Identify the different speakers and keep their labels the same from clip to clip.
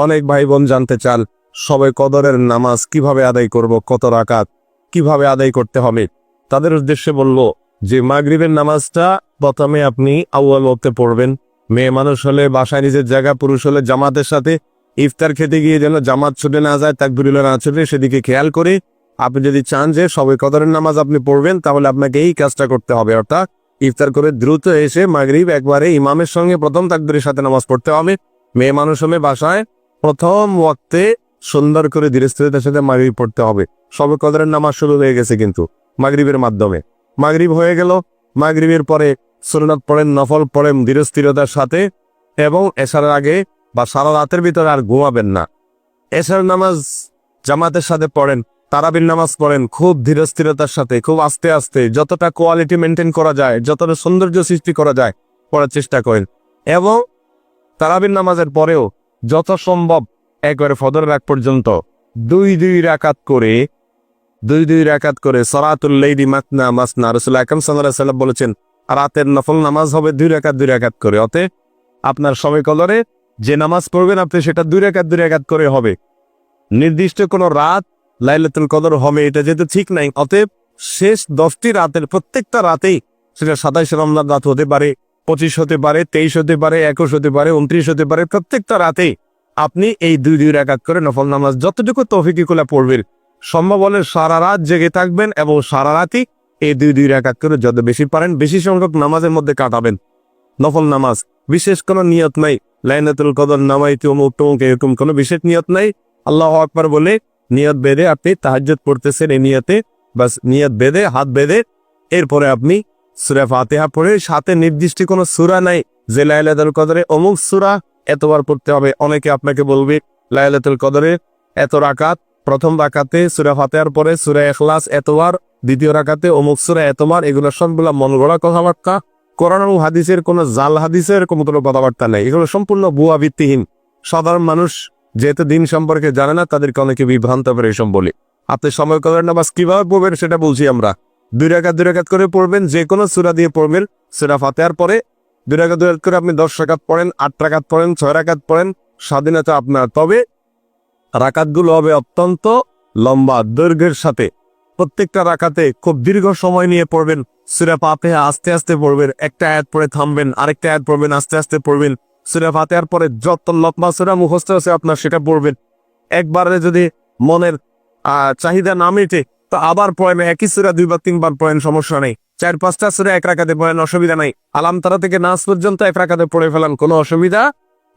Speaker 1: অনেক ভাই বোন জানতে চান সবে কদরের নামাজ কিভাবে আদায় করব, কত রাকাত, কিভাবে আদায় করতে হবে। তাদের উদ্দেশ্যে বলল যে মাগরিবের নামাজটা প্রথমে আপনি আউয়াল ওয়াক্তে পড়বেন। মেয়ে মানুষ হলে বাসায় নিজের জায়গা, পুরুষ হলে জামাতের সাথে ইফতার খেতে গিয়ে যেন জামাত ছুটে না যায়, তাকবীরুল্লাহ না ছুটে, সেদিকে খেয়াল করে আপনি যদি চান যে সবে কদরের নামাজ আপনি পড়বেন, তাহলে আপনাকে এই কাজটা করতে হবে। অর্থাৎ ইফতার করে দ্রুত এসে মাগরিব একবারে ইমামের সঙ্গে প্রথম তাকবীরের সাথে নামাজ পড়তে হবে। মেয়ে মানুষ হলে বাসায় প্রথম ওয়াক্তে সুন্দর করে ধীরস্থিরতার সাথে মাগরিব পড়তে হবে। সবে কদরের নামাজ শুরু হয়ে গেছে কিন্তু মাগরিবের মাধ্যমে। মাগরিব হয়ে গেল, মাগরিবের পরে সুন্নাত পড়েন, নফল পড়েন ধীরস্থিরতার সাথে, এবং এশার আগে বা সারা রাতের ভিতরে আর ঘুমাবেন না। এশার নামাজ জামাতের সাথে পড়েন, তারাবির নামাজ পড়েন খুব ধীরস্থিরতার সাথে, খুব আস্তে আস্তে, যতটা কোয়ালিটি মেনটেন করা যায়, যতটা সৌন্দর্য সৃষ্টি করা যায় পড়ার চেষ্টা করেন। এবং তারাবির নামাজের পরেও যত সম্ভব একবারে ফজর রাত পর্যন্ত দুই রাকাত করে সালাতুল লাইলি মাসনা মাসনা, রাসূলুল্লাহ আকরাম সাল্লাল্লাহু আলাইহি ওয়াসাল্লাম বলেছেন রাতের নফল নামাজ হবে 2 রাকাত করে। অতএব আপনার সবে কদরে যে নামাজ পড়বেন আপনি সেটা 2 রাকাত করে হবে। নির্দিষ্ট কোনো রাত লাইলাতুল কদর হবে এটা যেহেতু ঠিক নাই, অতএব শেষ 10টি রাতের প্রত্যেকটা রাতেই, সেটা 27 রমজান রাত হতে পারে, 25 হতে পারে, 23 হতে পারে, 21 হতে পারে, 29 হতে পারে, প্রত্যেকটা রাতেই আপনি এই 2 রাকাত করে নফল নামাজ যতটুকু তৌফিকে কুলা পড়বেন, সম্ভব হলে সারা রাত জেগে থাকবেন এবং সারা রাতই এই 2 রাকাত করে যত বেশি পারেন বেশি সংখ্যক নামাজের মধ্যে কাটাবেন। নফল নামাজ বিশেষ কোনো নিয়ত নাই, লাইলাতুল কদর নামাইতে অমুক তমুক এরকম কোনো বিশেষ নিয়ত নাই। আল্লাহু আকবার বলে নিয়ত বেঁধে আপনি তাহাজ্জুদ পড়তেছেন, এই নিয়তে বাস নিয়ত বেঁধে হাত বেঁধে এরপরে আপনি সূরা ফাতিহা পড়ে, সাথে নির্দিষ্ট কোনো সূরা নাই যে লাইলাতুল কদরে অমুক সূরা এতবার পড়তে হবে। অনেকে আপনাকে বলবে লাইলাতুল কদরে এত রাকাত, প্রথম রাকাতে সূরা ফাতিহার পরে সূরা ইখলাস এতবার, দ্বিতীয় রাকাতে অমুক সূরা এতবার। এগুলো সবগুলা মন গড়া কথাবার্তা, কোরআন ও হাদিসের কোনো জাল হাদিসের কোনো কথাবার্তা নেই, এগুলো সম্পূর্ণ ভুয়া ভিত্তিহীন। সাধারণ মানুষ যেহেতু দিন সম্পর্কে জানে না, তাদেরকে অনেকে বিভ্রান্ত করে এসব বলে। আপনি সময় কদরের নামাজ কিভাবে পড়বেন সেটা বলছি আমরা। 2 রাকাত করে পড়বেন, যে কোনো সূরা দিয়ে পড়বেন। সূরা ফাতিহার পরে 2 রাকাত করে আপনি 10 রাকাত পড়েন, 8 রাকাত পড়েন, 6 রাকাত পড়েন, স্বাধীনতা আপনার। তবে রাকাতগুলো হবে অত্যন্ত লম্বা দৈর্ঘ্যের সাথে। প্রত্যেকটা রাকাতে খুব দীর্ঘ সময় নিয়ে পড়বেন। সূরা ফাতিহা আস্তে আস্তে পড়বেন, একটা আয়াত পড়ে থামবেন, আরেকটা আয়াত পড়বেন, আস্তে আস্তে পড়বেন। সূরা ফাতিহার পরে যত লম্বা সূরা মুখস্থ আছে আপনার সেটা পড়বেন। একবারে যদি মনের চাহিদা না মেটে তো আবার পড়েন, একই সূরা 2 বা 3 বার পড়েন, সমস্যা নেই। 4-5টা সূরা 1 রাকাতে পড়েন, অসুবিধা নাই। আলাম তারা থেকে নাস পর্যন্ত 1 রাকাতে পড়ে ফেলান, কোনো অসুবিধা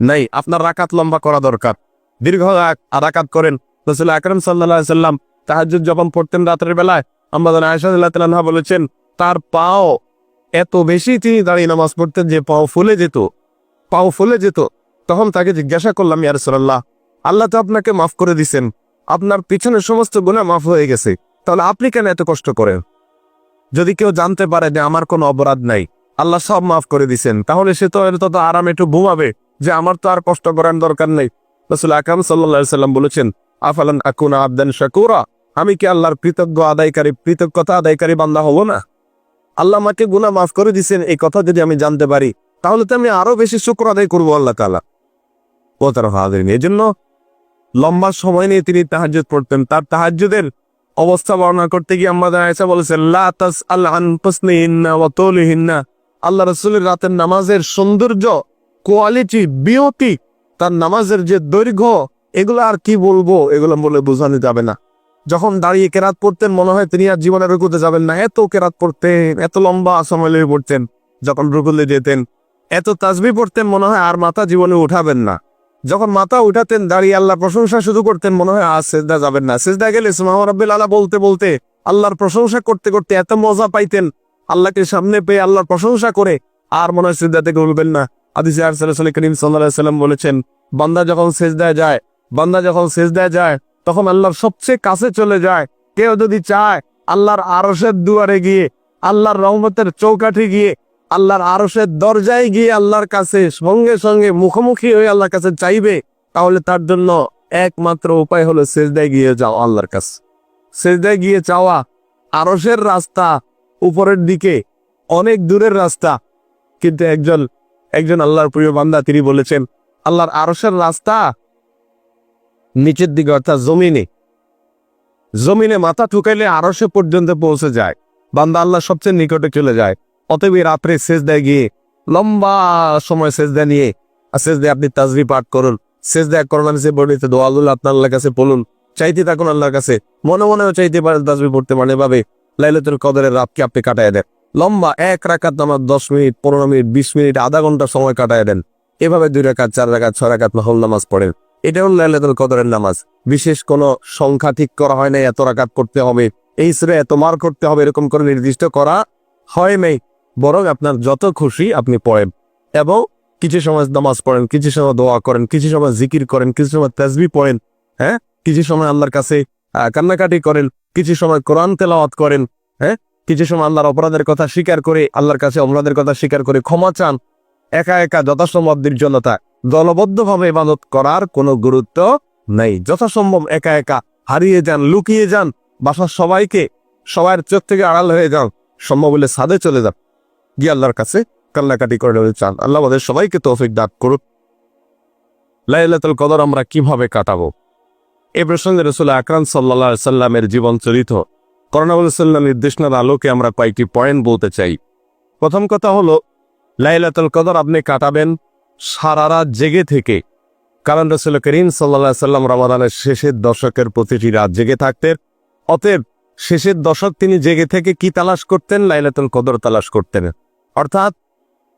Speaker 1: নাই। আপনার রাকাত লম্বা করা দরকার, দীর্ঘ রাকাত করেন। রাসূলুল্লাহ আকরাম সাল্লাল্লাহু আলাইহি ওয়াসাল্লাম তাহাজ্জুদ যখন পড়তেন রাতের বেলায়, আম্মা আয়েশা রাদিয়াল্লাহু তাআলা আনহা বলেছেন তার পাও এত বেশি তিনি দাঁড়িয়ে নামাজ পড়তেন যে পাও ফুলে যেত। তখন তাকে জিজ্ঞাসা করলাম, ইয়া রাসূলুল্লাহ, আল্লাহ তো আপনাকে মাফ করে দিয়েছেন, আপনার পিছনের সমস্ত গুনাহ মাফ হয়ে গেছে, তাহলে আপনি কেন এত কষ্ট করেন? যদি কেউ জানতে পারে যে আমার কোনো অপরাধ নাই, আল্লাহ সব মাফ করে দিয়েছেন, তাহলে সে তো তত আরামে একটু ঘুমাবে যে আমার তো আর কষ্ট করার দরকার নেই। রাসূলুল্লাহ আকরাম সাল্লাল্লাহু আলাইহি ওয়াসাল্লাম বলেছেন, আফালান আকুনা আবদান শাকুরা, আমি কি আল্লাহর কৃতজ্ঞতা আদায়কারী বান্দা হব না? আল্লাহ আমাকে গুনাহ মাফ করে দিয়েছেন এই কথা যদি আমি জানতে পারি, তাহলে তো আমি আরো বেশি শুকর আদায় করবো আল্লাহ তাআলা। ও তারা হাজিরিন, এই জন্য লম্বা সময় নিয়ে তিনি তাহাজ্জুদ পড়তেন। তার তাহাজ্জুদের অবস্থা বর্ণনা করতে গিয়ে আম্মা আয়েশা বলেছেন, লা তাসআল আন হুসনিহিন্না ওয়া তুলিহিন্না, আল্লাহ রাসূলের রাতের নামাজের সৌন্দর্য, কোয়ালিটি, বিউটি, তার নামাজের যে দৈর্ঘ্য, এগুলো আর কি বলবো, এগুলো বলে বোঝানো যাবে না। যখন দাঁড়িয়ে কেরাত পড়তেন মনে হয় তিনি আর জীবনে রুকুতে যাবেন না, এত কেরাত পড়তেন, এত লম্বা সময় লেগে পড়তেন। যখন রুকুতে যেতেন এত তাসবিহ পড়তেন মনে হয় আর মাথা জীবনে উঠাবেন না। যখন মাথা উঠাতেন দাঁড়িয়ে আল্লাহর প্রশংসা শুধু করতেন, মনে হয় আর সিজদা যাবেন না। সিজদা গেলে সুবহান রাব্বিল আলা বলতে বলতে আল্লাহর প্রশংসা করতে করতে এত মজা পাইতেন, আল্লাহকে সামনে পেয়ে আল্লাহর প্রশংসা করে আর মনে হয় সিজদা থেকে উঠবেন না। হাদিসে রাসূল করিম সাল্লাল্লাহু আলাইহি ওয়াসাল্লাম বলেছেন, বান্দা যখন সিজদায় যায় তখন আল্লাহর সবচেয়ে কাছে চলে যায়। কেউ যদি চায় আল্লাহর আরশের দুয়ারে গিয়ে, আল্লাহর রহমতের চৌকাঠে গিয়ে, আল্লাহর আরশের দরজায় গিয়ে আল্লাহর কাছে সঙ্গে সঙ্গে মুখোমুখি হয়ে আল্লাহর কাছে চাইবে, তাহলে তার জন্য একমাত্র উপায় হলো সিজদায় গিয়ে যাও আল্লাহর কাছে। সিজদায় গিয়ে চাওয়া, আরশের রাস্তা উপরের দিকে, অনেক দূরের রাস্তা, কিন্তু একজন আল্লাহর প্রিয় বান্দা তিনি বলেছেন আল্লাহর আরশের রাস্তা নিচের দিকে অর্থাৎ জমিনে মাথা ঠুকাইলে আরশে পর্যন্ত পৌঁছে যায়, বান্দা আল্লাহ সবচেয়ে নিকটে চলে যায়। অতএব রাত্রে সেজদায় গিয়ে লম্বা সময় সেজদা নিয়ে সেজদায় আপনি তাজবি পাঠ করুন, সেজদায় কোরআন সে বর্ণিত দোয়াগুলো আপনার আল্লাহর কাছে বলুন, চাইতে থাকুন আল্লাহর কাছে, মনে মনেও চাইতে পারেন, তাজবি পড়তে পারেন। এভাবে লাইলাতুল কদরের রাতকে আপনি কাটায় দেন। লম্বা এক রাকাত নামাজ 10 মিনিট, 15 মিনিট, 20 মিনিট, আধা ঘন্টা সময় কাটায় দেন। এভাবে 2 রাকাত, 4 রাকাত, 6 রাকাত নফল নামাজ পড়েন। এটা হল লাইলাতুল কদরের নামাজ। বিশেষ কোনো সংখ্যা ঠিক করা হয় নাই, এত রাকাত করতে হবে, এই সূরা এত মার করতে হবে, এরকম করে নির্দিষ্ট করা হয় নাই। বরং আপনার যত খুশি আপনি পড়েন এবং কিছু সময় নামাজ পড়েন, কিছু সময় দোয়া করেন, কিছু সময় জিকির করেন, কিছু সময় তাসবিহ পড়েন, হ্যাঁ, কিছু সময় আল্লাহর কাছে কান্নাকাটি করেন, কিছু সময় কোরআন তেলাওয়াত করেন, হ্যাঁ, কিছু সময় আল্লাহর অপরাধের কথা স্বীকার করে, আল্লাহর কাছে অপরাধের কথা স্বীকার করে ক্ষমা চান। একা একা যথাসম্ভব নির্জনতা, দলবদ্ধভাবে ইবাদত করার কোনো গুরুত্ব নেই। যথাসম্ভব একা একা হারিয়ে যান, লুকিয়ে যান, বাসার সবার চোখ থেকে আড়াল হয়ে যান, সম্ভব হলে ছাদে চলে যান, গিয়ে আল্লাহর কাছে কান্নাকাটি করে চান। আল্লাহ আমাদের সবাইকে তৌফিক দান করুন। লাইলাতুল কদর আমরা কিভাবে কাটাবো, এ প্রসঙ্গে রাসূল আকরাম সাল্লাল্লাহু আলাইহি সাল্লামের জীবন চরিত করোনাবুল্লাহ নির্দেশনার আলোকে আমরা কয়েকটি পয়েন্ট বলতে চাই। প্রথম কথা হলো, লাইলাতুল কদর আপনি কাটাবেন সারা রাত জেগে থেকে। কারণ রাসূল করিম সাল্লাল্লাহু আলাইহি সাল্লাম রমাদানের শেষের দশকের প্রতিটি রাত জেগে থাকতেন। অতএব শেষের দশক তিনি জেগে থেকে কি তালাশ করতেন? লাইলাতুল কদর তালাশ করতেন। অর্থাৎ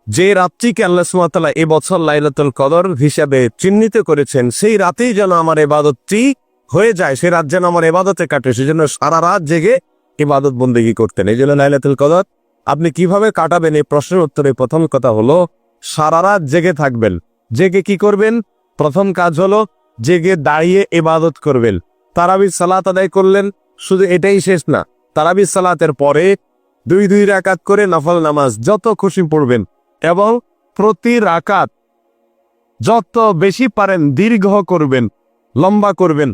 Speaker 1: যে রাতটিকে আল্লাহ সুবহানাহু ওয়া তাআলা এবছর লাইলাতুল কদর হিসাবে চিহ্নিত করেছেন, সেই রাতেই যেন আমার ইবাদতটি হয়ে যায়, সেই রাত যেন আমার ইবাদতে কাটে, সেজন্য সারা রাত জেগে ইবাদত বন্দেগী করতেন। এই জন্য লাইলাতুল কদর আপনি কিভাবে কাটাবেন, এই প্রশ্নের উত্তরে প্রথম কথা হলো সারা রাত জেগে থাকবেন। জেগে কি করবেন? প্রথম কাজ হলো জেগে দাঁড়িয়ে ইবাদত করবেন। তারাবির সালাত আদায় করলেন, শুধু এটাই শেষ না, তারাবির সালাতের পরে 2 রাকাত করে নফল নামাজ যত খুশি পড়বেন এবং প্রতি রাকাত যত বেশি পারেন দীর্ঘ করবেন, লম্বা করবেন।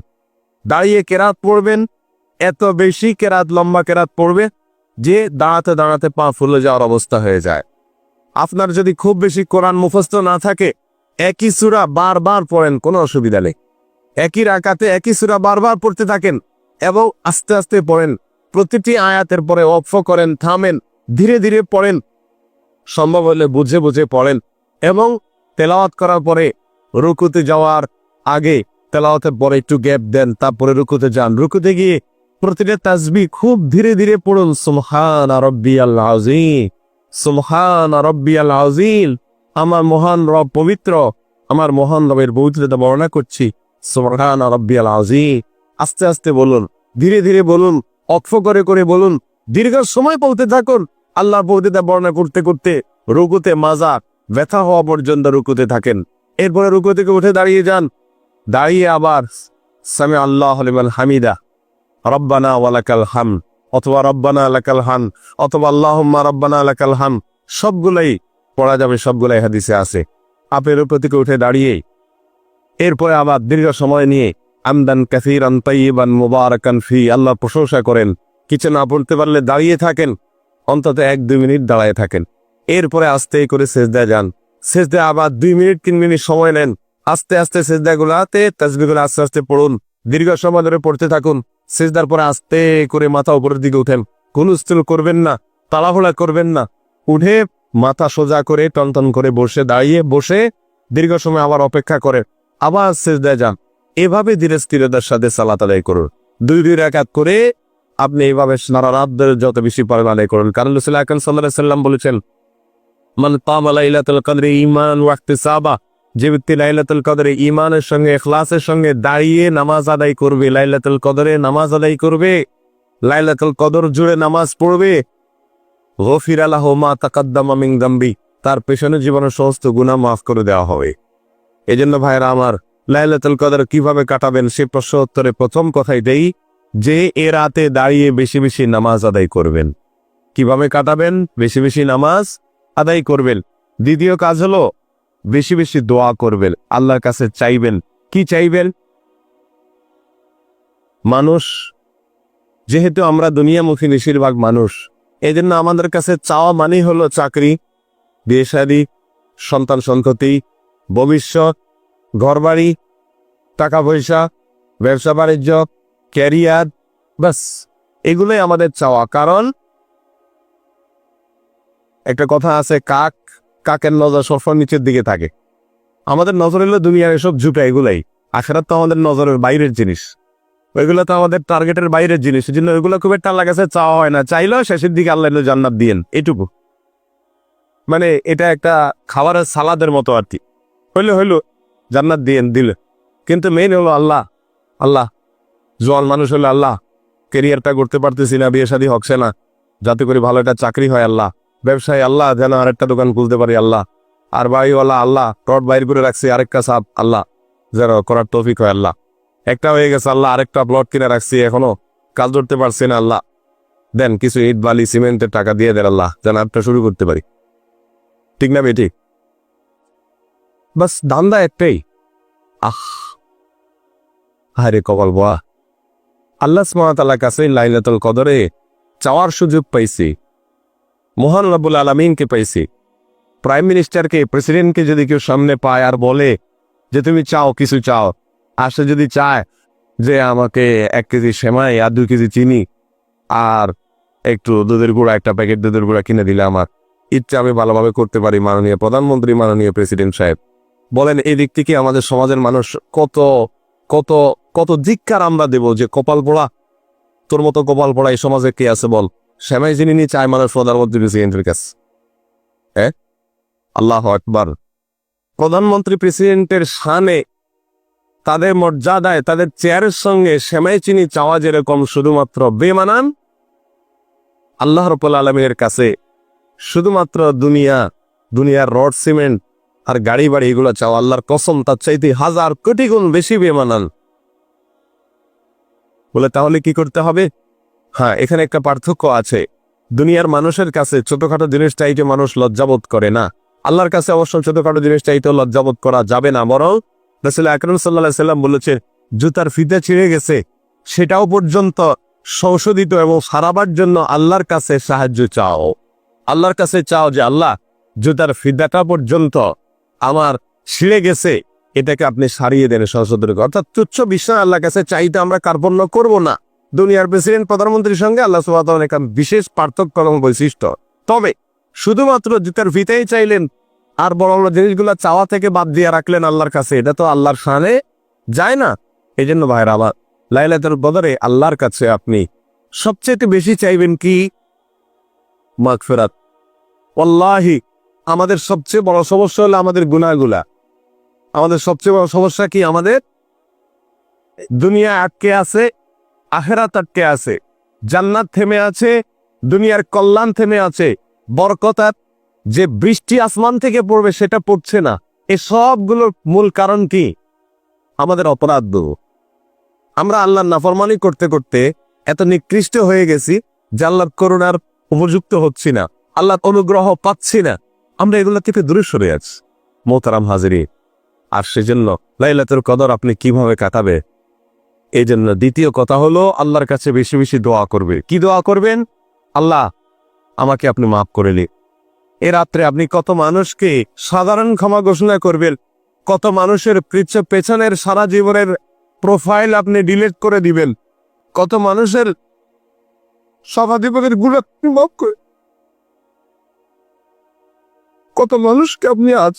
Speaker 1: দাঁড়িয়ে কেরাত পড়বেন, এত বেশি কেরাত, লম্বা কেরাত পড়বে যে দাঁড়াতে দাঁড়াতে পা ফুলে যাওয়ার অবস্থা হয়ে যায়। আপনার যদি খুব বেশি কোরআন মুখস্থ না থাকে, একই সূরা বারবার পড়েন, কোনো অসুবিধা নেই। একই রাকাতে একই সূরা বারবার পড়তে থাকেন এবং আস্তে আস্তে পড়েন। প্রতিটি আয়াতের পরে ওয়াকফ করেন, থামেন, ধীরে ধীরে পড়েন, সম্ভব হলে বুঝে বুঝে পড়েন। এবং তেলাওয়াত করার পরে রুকুতে যাওয়ার আগে তেলাওয়াতের পরে একটু গ্যাপ দেন, তারপরে রুকুতে যান। রুকুতে গিয়ে প্রতিটা তাসবিহ খুব ধীরে ধীরে পড়ুন। সুবহানা রাব্বিয়াল আযীম, সুবহানা রাব্বিয়াল আযীম। আমার মহান রব পবিত্র, আমার মহান রবের পবিত্রতা বর্ণনা করছি। সুবহানা রাব্বিয়াল আযীম। আস্তে আস্তে বলুন, ধীরে ধীরে বলুন, ওয়াকফ করে করে বলুন, দীর্ঘ সময় বলতে থাকুন। আল্লাহর পবিত্রতা বর্ণনা করতে করতে রুকুতে মাজা ব্যথা হওয়া পর্যন্ত রুকুতে থাকেন। এরপরে রুকু থেকে উঠে দাঁড়িয়ে যান। দাঁড়িয়ে আবার সামি আল্লাহু লিমান হামিদা, রব্বানা ওয়ালাকাল হামদ, অথবা রব্বানা লাকাল হামদ, অথবা আল্লাহুম্মা রব্বানা লাকাল হামদ, সবগুলাই পড়া যাবে, সবগুলাই হাদিসে আছে। আপনি রুকু থেকে উঠে দাঁড়িয়ে এরপরে আবার দীর্ঘ সময় নিয়ে আমদান কাসীরান তাইয়িবান মুবারাকান ফি, আল্লাহর প্রশংসা করেন। কিছু না পড়তে পারলে দাঁড়িয়ে থাকেন, অন্তত 1-2 মিনিট দাঁড়ায় থাকেন। এরপরে আস্তে করে সেজদায় যান। সেজদায় আবার 2 মিনিট 3 মিনিট সময় নেন। আস্তে আস্তে সেজদাগুলোতে তাসবিহগুলো আস্তে আস্তে পড়ুন, দীর্ঘ সময় ধরে পড়তে থাকুন। সেজদার পরে আস্তে করে মাথা উপরের দিকে উঠেন, হুলস্থুল করবেন না, তাড়াহুড়া করবেন না। উঠে মাথা সোজা করে টনটন করে বসে দীর্ঘ সময় আবার অপেক্ষা করে আবার সেজদায় যান। এভাবে ধীরে স্থিরতার সাথে সালাত আদায় করুন। 2 রাকাত করে আপনি এইভাবে সারা রাত ধরে যত বেশি পারেন আদায় করুন। কারণ রাসূল আকরাম সাল্লাল্লাহু আলাইহি সাল্লাম বলেছেন, মান কামা লাইলাতুল কদরি ঈমানান ওয়া ইহতিসাবা, যে ব্যক্তি লাইলাতুল কদরে ঈমানের সঙ্গে ইখলাসের সঙ্গে দাঁড়িয়ে নামাজ আদায় করবে, লাইলাতুল কদরে নামাজ আদায় করবে, লাইলাতুল কদর জুড়ে নামাজ পড়বে, গফিরা লাহু মা তাকাদ্দামা মিন যামবি, তার পেছনের জীবনের সমস্ত গুনাহ মাফ করে দেওয়া হবে। এজন্য ভাইরা আমার, লাইলাতুল কদর কিভাবে কাটাবেন সে প্রশ্ন উত্তরে প্রথম কথাই দেই যে এ রাতে দাঁড়িয়ে বেশি বেশি নামাজ আদায় করবেন। কিভাবে কাটাবেন? বেশি বেশি নামাজ আদায় করবেন। দ্বিতীয় কাজ হলো বেশি বেশি দোয়া করবেন, আল্লাহর কাছে চাইবেন। কি চাইবেন? মানুষ যেহেতু আমরা দুনিয়ামুখী বেশিরভাগ মানুষ, এজন্য আমাদের কাছে চাওয়া মানেই হলো চাকরি, বিয়ে শাদী, সন্তান সন্ততি, ভবিষ্যৎ, ঘরবাড়ি, টাকা পয়সা, ব্যবসা বাণিজ্য, ক্যারিয়ার, বাস এগুলোই আমাদের চাওয়া। কারণ একটা কথা আছে, কাকের নজর সবসময় নিচের দিকে থাকে। আমাদের নজর এলো দুনিয়ার এসব ঝুঁকা, এগুলাই। আখেরাত তো আমাদের নজরের বাইরের জিনিস, ওইগুলো তো আমাদের টার্গেটের বাইরের জিনিস। এই জন্য ওইগুলো খুব একটা আল্লাহর কাছে চাওয়া হয় না। চাইলেও শেষের দিকে আল্লাহ জান্নাত দিয়েন, এটুকু। মানে এটা একটা খাবারের সালাদের মতো আর কি। হইলো জান্নাত দিয়েন, দিল। কিন্তু মেইন হলো আল্লাহ। আল্লাহ জোয়ান মানুষ হলো আল্লাহ, কেরিয়ারটা করতে পারতেছি না, বিয়ে শাদী হচ্ছে না, যাতে করে ভালো একটা চাকরি হয় আল্লাহ, ব্যবসায় আল্লাহ যেন আরেকটা দোকান খুলতে পারি আল্লাহ, আর বাড়িওয়ালা আল্লাহ টট বাইর করে রাখছি আরেকটা সাপ আল্লাহ যেন করার তৌফিক হয় আল্লাহ। একটা হয়ে গেছে আল্লাহ, আরেকটা প্লট কিনে রাখছি, এখনো কাজ ধরতে পারছি না আল্লাহ, দেন কিছু ইট বালি সিমেন্টের টাকা দিয়ে দেন আল্লাহ, যেন একটা শুরু করতে পারি। ঠিক না বেটি? বাস ধান্দা একটাই। আরে কপাল বোয়া, আল্লাহ সুবহানাহু ওয়া তাআলার কাছে লাইলাতুল কদরে চাওয়ার সুযোগ পাইছি, মহান রব্বুল আলামিনকে পাইছি। প্রাইম মিনিস্টারকে, প্রেসিডেন্টকে যদি কেউ সামনে পায় আর বলে যে তুমি চাও, কিছু চাও, আর সে যদি চায় যে আমাকে 1 কেজি সেমাই আর 2 কেজি চিনি আর একটু দুধের গুঁড়া, একটা প্যাকেট দুধের গুঁড়া কিনে দিলে আমার ইচ্ছা আমি ভালোভাবে করতে পারি, মাননীয় প্রধানমন্ত্রী, মাননীয় প্রেসিডেন্ট সাহেব। বলেন এই দিক থেকে আমাদের সমাজের মানুষ কত কত কত ধিক্কার আমরা দেব যে কপাল পোড়া, তোর মতো কপাল পোড়া এই সমাজে কে আছে বল? সেমাই যিনি নিয়ে চায় মানুষ প্রধানমন্ত্রী প্রেসিডেন্টের কাছে। হ্যাঁ, আল্লাহু আকবার। প্রধানমন্ত্রী প্রেসিডেন্টের শানে, তাদের মর্যাদায়, তাদের চেয়ারের সঙ্গে সেমাই চিনি চাওয়া যেরকম শুধুমাত্র বেমানান, আল্লাহ রাব্বুল আলামিনের কাছে শুধুমাত্র দুনিয়ার রড সিমেন্ট আর গাড়ি বাড়ি এগুলো চাওয়া আল্লাহর কসম তার চাইতে 1000 কোটি গুণ বেশি বেমানান। বলে তাহলে কি করতে হবে? হ্যাঁ, এখানে একটা পার্থক্য আছে। দুনিয়ার মানুষের কাছে ছোটখাটো জিনিস চাইতে মানুষ লজ্জাবোধ করে না, আল্লাহর কাছে অবশ্য ছোটখাটো জিনিস চাইতেও লজ্জাবোধ করা যাবে না। বরং রাসূল আকরাম সাল্লাল্লাহু আলাইহি সাল্লাম বলেছেন, জুতার ফিতা ছিঁড়ে গেছে সেটাও পর্যন্ত সংশোধিত এবং সারাবার জন্য আল্লাহর কাছে সাহায্য চাও। আল্লাহর কাছে চাও যে আল্লাহ, জুতার ফিতাটা পর্যন্ত আমার ছিঁড়ে গেছে, এটাকে আপনি সারিয়ে দেন, সংশোধন করেন। অর্থাৎ তুচ্ছ বিষয় আল্লাহর কাছে চাইতে আমরা কার্পণ্য করব না। দুনিয়ার প্রেসিডেন্ট, প্রধানমন্ত্রীর সঙ্গে আল্লাহ সুবহানাহু ওয়া তাআলার একটা বিশেষ পার্থক্য এবং বৈশিষ্ট্য। তবে শুধুমাত্র জুতার ফিতাই চাইলেন আর বড় বড় জিনিসগুলো চাওয়া থেকে বাদ দিয়ে রাখলেন আল্লাহর কাছে, এটা তো আল্লাহর শানে যায় না। এই জন্য ভাইরা আমার, লাইলাতুল কদরে আল্লাহর কাছে আপনি সবচেয়ে বেশি চাইবেন কি? মাগফিরাত। ওয়াল্লাহি আমাদের সবচেয়ে বড় সমস্যা হলো আমাদের গুনাহগুলা। আমাদের সবচেয়ে বড় সমস্যা কি? আমাদের দুনিয়া আটকে আছে, আখিরাত আটকে আছে, জান্নাত থেমে আছে, দুনিয়ার কল্যাণ থেমে আছে, বরকতার যে বৃষ্টি আসমান থেকে পড়বে সেটা পড়ছে না। এই সবগুলোর মূল কারণ কি? আমাদের অপরাধ। আমরা আল্লাহর নাফরমানি করতে করতে এত নিকৃষ্ট হয়ে গেছি যে আল্লাহর করুণার উপযুক্ত হচ্ছি না, আল্লাহর অনুগ্রহ পাচ্ছি না, আমরা এগুলো থেকে দূরে সরে আছি মোহতারাম হাজিরিন। আর সেজন্য লাইলাতুল কদর আপনি কিভাবে কাটাবে? এই জন্য দ্বিতীয় কথা হলো আল্লাহর কাছে বেশি বেশি দোয়া করবে। কি দোয়া করবেন? আল্লাহ আমাকে আপনি মাফ করে নিন। এ রাত্রে আপনি কত মানুষকে সাধারণ ক্ষমা ঘোষণা করবেন, কত মানুষের পেছনের সারা জীবনের প্রোফাইল আপনি ডিলিট করে দিবেন, কত মানুষের সভাধিপতির গুলো আপনি মাফ করে, কত মানুষকে আপনি আজ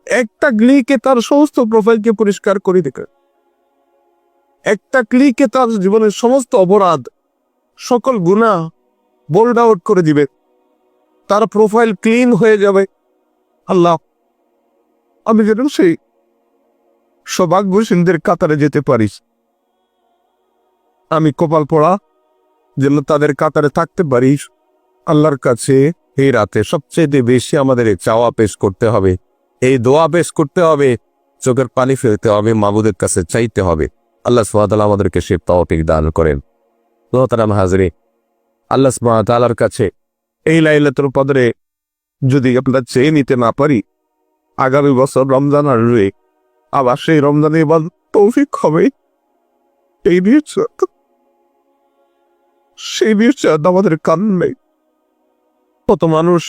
Speaker 1: একটা ক্লিকে তার সমস্ত প্রোফাইলকে পরিষ্কার করে দেবেন, একটা ক্লিকে তার জীবনের সমস্ত অপরাধ, সকল গুনাহ বোল্ড আউট করে দিবে, তার প্রোফাইল ক্লিন হয়ে যাবে। আল্লাহ, আমি যেন সেই সৌভাগ্যশীলদের কাতারে যেতে পারিস, আমি কপাল পড়া যেন তাদের কাতারে থাকতে পারিস। আল্লাহর কাছে এই রাতে সবচেয়ে বেশি আমাদের চাওয়া পেশ করতে হবে, এই দোয়া পেশ করতে হবে, চোখের পানি ফেলতে হবে, মাবুদের কাছে চাইতে হবে। আল্লাহ সুবহানাহু ওয়া তাআলা আমাদেরকে সেই তৌফিক দান করেন। মোহতারাম হাজিরিন, আল্লাহ সুবহানাহু ওয়া তাআলার কাছে এই লাইলাতুল কদরে যদি আমরা চেয়ে নিতে না পারি, আগামী বছর রমজান আসবে, আবার সেই রমজানে এবার তৌফিক হবে, এই নিশ্চয় আমাদের কান নেই। কত মানুষ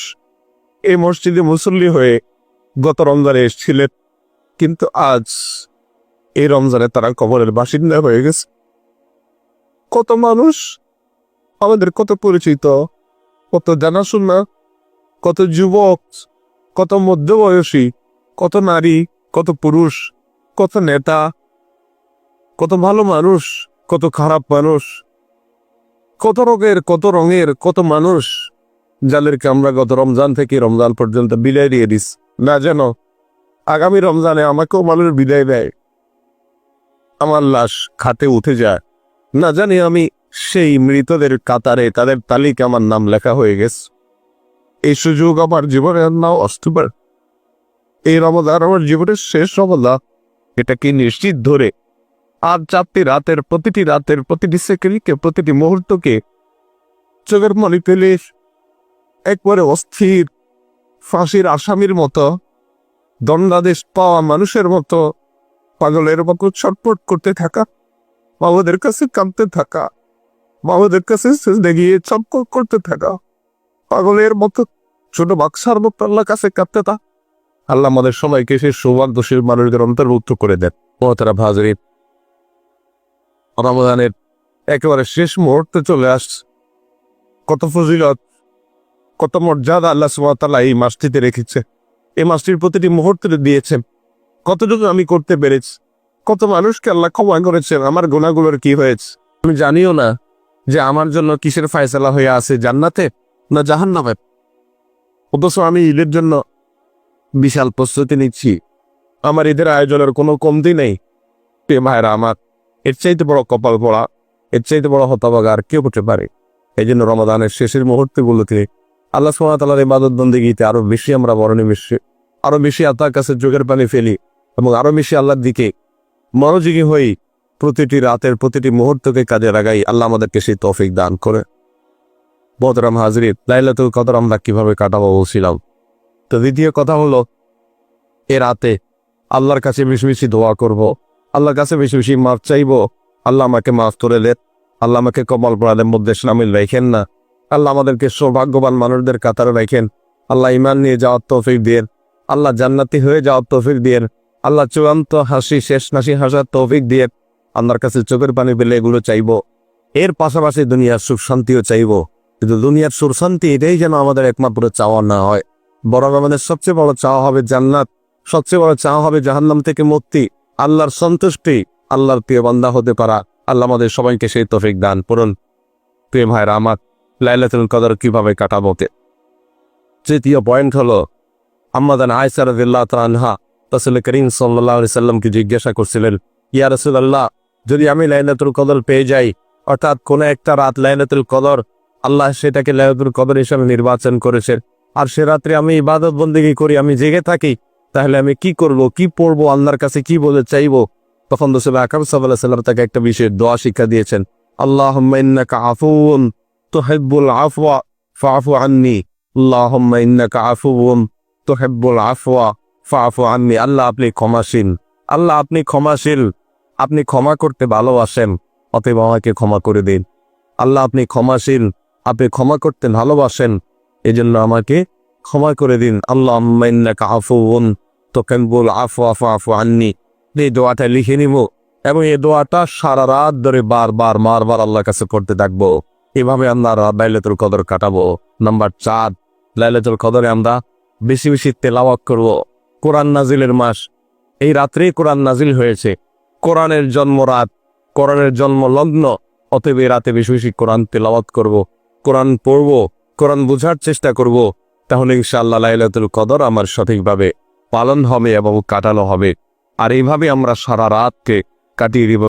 Speaker 1: এই মসজিদে মুসল্লি হয়ে গত রমজানে এসেছিলেন, কিন্তু আজ এই রমজানে তারা কবরের বাসিন্দা হয়ে গেছে। কত মানুষ আমাদের, কত পরিচিত, কত জানাশোনা, কত যুবক, কত মধ্যবয়সী, কত নারী, কত পুরুষ, কত নেতা, কত ভালো মানুষ, কত খারাপ মানুষ, কত রঙের কত মানুষ, যাদেরকে আমরা গত রমজান থেকে রমজান পর্যন্ত বিদায় দিয়ে দিস, না যেন আগামী রমজানে আমাকেও মানুষ বিদায় দেয়, আমার লাশ খাতে উঠে যায়, না জানি আমি সেই মৃতদের কাতারে, তাদের তালিকা আমার নাম লেখা হয়ে গেছে। এই সুযোগ আমার জীবনে আর নাও আসতে পারে। এই রমজান আমার জীবনের শেষ রমজান, এটা কি নিশ্চিত ধরে আর প্রতিটি রাতের প্রতিটি সেকেন্ডকে, প্রতিটি মুহূর্তকে চোখের পানি ফেলে একবারে অস্থির ফাঁসির আসামির মতো, দণ্ডাদেশ পাওয়া মানুষের মতো, পাগলের মতো ছটফট করতে থাকা, বাবাদের কাছে কাঁদতে থাকা, বাবাদের কাছে গিয়ে ছটফট করতে থাকা, পাগলের মতো ছোট বাক্সার মতো আল্লাহ কাছে কাঁদতে থাকা। আল্লাহ আমাদের সবাইকে সেই সৌভাগ্যশীল মানুষদের অন্তর্ভুক্ত করে দেন। তারা ভাজরিন, রমজানের একেবারে শেষ মুহূর্তে চলে আসছে। কত ফজিলত, কত মর্যাদা আল্লাহ সুবহানাহু ওয়া তাআলা এই মাসটিতে রেখেছে, এই মাসটির প্রতিটি মুহূর্তে দিয়েছেন। কতটুকু আমি করতে পেরেছি, কত মানুষকে আল্লাহ ক্ষমা করেছেন, আমার গুনাহগুলোর কি হয়েছে আমি জানিও না, যে আমার জন্য কিসের ফয়সালা হয়ে আছে, জান্নাতে না জাহান্নামে। অথচ আমি ঈদের জন্য বিশাল প্রস্তুতি নিচ্ছি, আমার ঈদের আয়োজনের কোনো কমতি নেই। প্রিয় ভাইরা আমার, এর চাইতে বড় কপাল পড়া, এর চাইতে বড় হতভাগা আর কেউ হতে পারে। এই জন্য রমাদানের শেষের মুহূর্তগুলোতে আল্লাহ সুবহানাহু ওয়া তাআলার ইবাদত বন্দেগীতে আরো বেশি আমরা মনোনিবেশে, আরো বেশি আল্লাহর কাছে চোখের পানি ফেলি এবং আরো বেশি আল্লাহর দিকে মনোযোগী হই। প্রতিটি রাতের প্রতিটি মুহূর্তকে কাজে লাগাই। আল্লাহ আমাদেরকে সেই তৌফিক দান করে। মোহতারাম হাজরিন, লাইলাতুল কদর আমরা কিভাবে কাটাবো বলছিলাম। তো দ্বিতীয় কথা হলো, এ রাতে আল্লাহর কাছে বেশি বেশি দোয়া করব, আল্লাহর কাছে বেশি বেশি মাফ চাইবো। আল্লাহ আমাকে মাফ করে দেন, আল্লাহ আমাকে কমল পড়াদের মধ্যে শামিল রাখেন না, আল্লাহ আমাদেরকে সৌভাগ্যবান মানুষদের কাতারে রাখেন। আল্লাহ ইমান নিয়ে যাওয়ার তৌফিক দেন, আল্লাহ জান্নাতি হয়ে যাওয়ার তৌফিক দেন, আল্লাহ চূড়ান্ত হাসি শেষ হাসি হাসার তৌফিক দিয়ে আল্লাহর কাছে চোখের পানি পেলে এগুলো চাইবো। এর পাশাপাশি দুনিয়ার সুখ শান্তিও চাইবো, কিন্তু দুনিয়ার সুখ শান্তি এটাই যেন আমাদের একমাত্র চাওয়া না হয়, বরং আমাদের সবচেয়ে বড় চাওয়া হবে জান্নাত, সবচেয়ে বড় চাওয়া হবে জাহান্নাম থেকে মুক্তি, আল্লাহর সন্তুষ্টি, আল্লাহর প্রিয় বান্দা হতে পারা। আল্লাহ আমাদের সবাইকে সেই তৌফিক দান করুন। প্রিয় ভাইরা আমার, লাইলাতুল কদর কিভাবে কাটাবো? তৃতীয় পয়েন্ট হলো, আম্মাদান আয়েশা রাদিয়াল্লাহু তাআলা আনহা রাসূল করিম সাল্লাল্লাহু আলাইহি সাল্লামকে জিজ্ঞাসা করছিলেন, ইয়া রাসূলুল্লাহ, যদি আমি লাইলাতুল কদর পেয়ে যাই, অর্থাৎ কোন একটা রাত লাইলাতুল কদর, আল্লাহ সেটাকে লাইলাতুল কদর হিসেবে নির্বাচন করেছেন, আর সে রাত্রে আমি ইবাদত বন্দেগী করি, আমি জেগে থাকি, তাহলে আমি কি করব, কি পড়বো, আল্লাহর কাছে কি বলে চাইবো? তখন রাসূল আকরাম সাল্লাল্লাহু আলাইহি সাল্লাম তাকে একটা বিশেষ দোয়া শিক্ষা দিয়েছেন। আল্লাহুম্মা ইন্নাকা আফুউন তুহিব্বুল আফওয়া ফাআফু আন্নী, আল্লাহুম্মা ইন্নাকা আফুউন তুহিব্বুল আফওয়া ফাআফু আন্নী। আল্লাহ আপনি ক্ষমাশীল, আল্লাহ আপনি ক্ষমাশীল, আপনি ক্ষমা করতে ভালোবাসেন, অতএব আমাকে ক্ষমা করে দিন। আল্লাহ আপনি ক্ষমাশীল, আপনি ক্ষমা করতে ভালোবাসেন, এজন্য আমাকে ক্ষমা করে দিন। আল্লাহুম্মা ইন্নাকা আফুউন তুহিব্বুল আফওয়া ফাআফু আন্নী। এই দোয়াটা লিখে নিব এবং এই দোয়াটা সারা রাত ধরে বারবার আল্লাহর কাছে করতে থাকবো। এভাবে আমরা লাইলাতুল কদর কাটাবো। নাম্বার 4, লাইলাতুল কদরে আমরা বেশি বেশি তেলাওয়াত করব। কোরআন নাজিলের মাস, এই রাত্রেই কোরআন নাজিল হয়েছে, কোরআনের জন্মরাত, কোরআনের জন্ম লগ্ন, অতএব এই রাতে বেশি বেশি কোরআন তেলাওয়াত করব, কোরআন পড়ব, কোরআন বোঝার চেষ্টা করব। তাহলে ইনশাআল্লাহ লাইলাতুল কদর আমার সঠিকভাবে পালন হবে এবং কাটানো হবে। আর এইভাবে আমরা সারা রাতকে কাটিয়ে দিব।